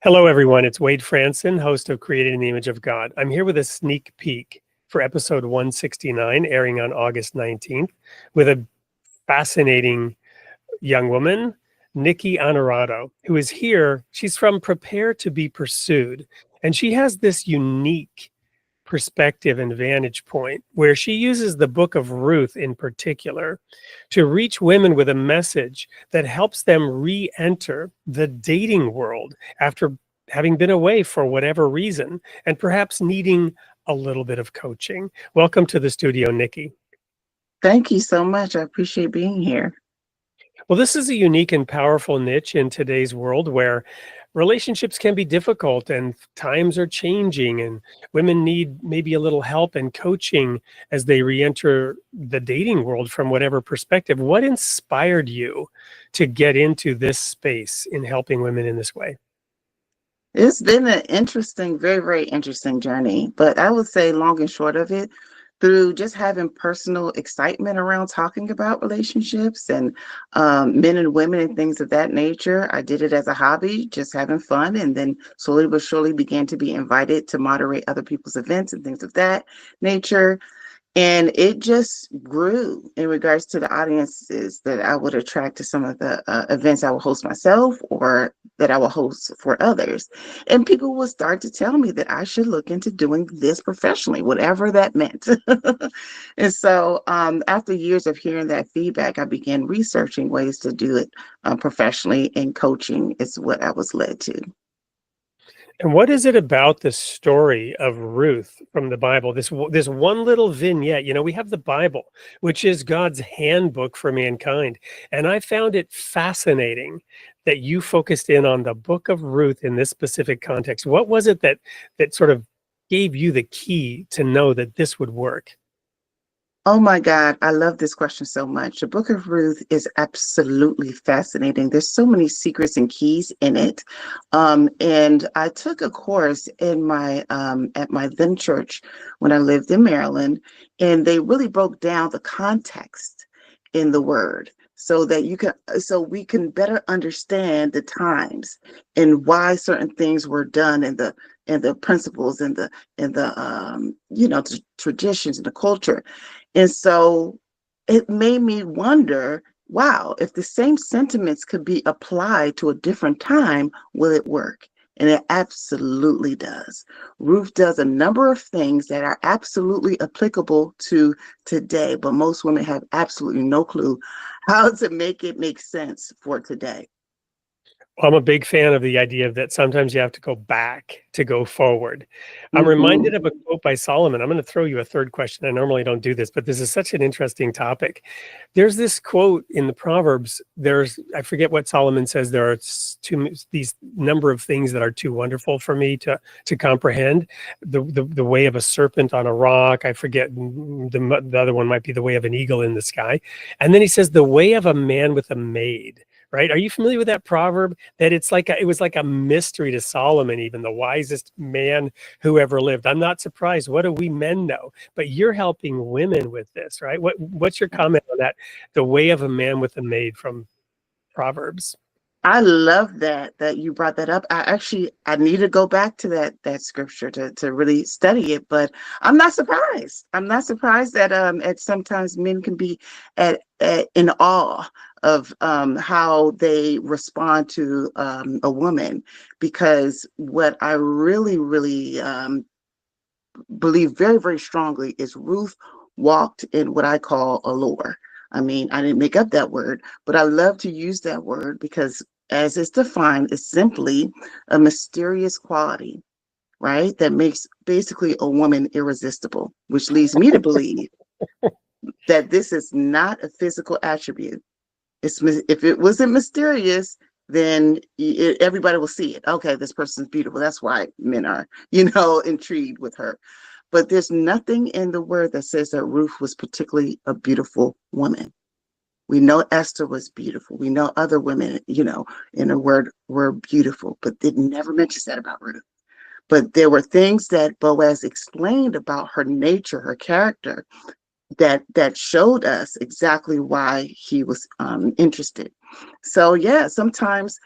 Hello, everyone. It's Wade Franson, host of Created in the Image of God. I'm here with a sneak peek for episode 169, airing on August 19th, with a fascinating young woman, Nikki Anarado, who is here. She's from Prepare to Be Pursued, and she has this unique perspective and vantage point where she uses the book of Ruth in particular to reach women with a message that helps them re-enter the dating world after having been away for whatever reason and perhaps needing a little bit of coaching. Welcome to the studio, Nikki. Thank you so much. I appreciate being here. Well, this is a unique and powerful niche in today's world where relationships can be difficult and times are changing and women need maybe a little help and coaching as they re-enter the dating world from whatever perspective. What inspired you to get into this space in helping women in this way? It's been an interesting, very, very interesting journey. But I would say long and short of it, through just having personal excitement around talking about relationships and men and women and things of that nature. I did it as a hobby, just having fun, and then slowly but surely began to be invited to moderate other people's events and things of that nature. And it just grew in regards to the audiences that I would attract to some of the events I will host myself or that I will host for others. And people will start to tell me that I should look into doing this professionally, whatever that meant. And so after years of hearing that feedback, I began researching ways to do it professionally, and coaching is what I was led to. And what is it about the story of Ruth from the Bible? This one little vignette. We have the Bible, which is God's handbook for mankind. And I found it fascinating that you focused in on the book of Ruth in this specific context. What was it that sort of gave you the key to know that this would work? Oh my God, I love this question so much. The book of Ruth is absolutely fascinating. There's so many secrets and keys in it. And I took a course in my at my then church when I lived in Maryland, and they really broke down the context in the word so that we can better understand the times and why certain things were done and the principles and the the traditions and the culture. And so it made me wonder, wow, if the same sentiments could be applied to a different time, will it work? And it absolutely does. Ruth does a number of things that are absolutely applicable to today, but most women have absolutely no clue how to make it make sense for today. I'm a big fan of the idea that sometimes you have to go back to go forward. I'm reminded of a quote by Solomon. I'm going to throw you a third question. I normally don't do this, but this is such an interesting topic. There's this quote in the Proverbs. I forget what Solomon says. There are these number of things that are too wonderful for me to comprehend. The way of a serpent on a rock. I forget. The other one might be the way of an eagle in the sky. And then he says the way of a man with a maid. Right? Are you familiar with that proverb? That it was like a mystery to Solomon, even the wisest man who ever lived. I'm not surprised. What do we men know? But you're helping women with this, right? What's your comment on that? The way of a man with a maid from Proverbs. I love that you brought that up. I need to go back to that scripture to really study it, but I'm not surprised. I'm not surprised that at sometimes men can be in awe of how they respond to a woman, because what I really, really believe very, very strongly is Ruth walked in what I call allure. I mean, I didn't make up that word, but I love to use that word because as it's defined, it's simply a mysterious quality, right? That makes basically a woman irresistible, which leads me to believe that this is not a physical attribute. If it wasn't mysterious, then everybody will see it. Okay, this person's beautiful. That's why men are, intrigued with her. But there's nothing in the word that says that Ruth was particularly a beautiful woman. We know Esther was beautiful. We know other women, in the word were beautiful, but it never mentions that about Ruth. But there were things that Boaz explained about her nature, her character, that showed us exactly why he was interested. So yeah, sometimes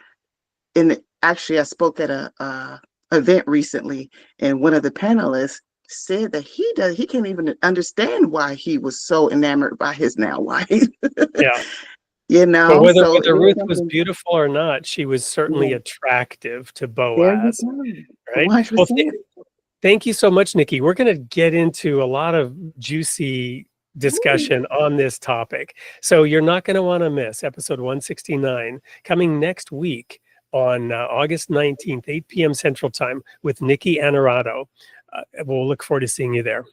actually, I spoke at a event recently, and one of the panelists said that he can't even understand why he was so enamored by his now wife. Yeah. You But know, whether so it's Ruth was something. beautiful or not, she was certainly Yeah, attractive to there you Boaz, go, right? Well, 100%. thank you so much, Nikki. We're going to get into a lot of juicy discussion on this topic. So you're not going to want to miss episode 169 coming next week on August 19th, 8 p.m. Central Time with Nikki Anarado. We'll look forward to seeing you there.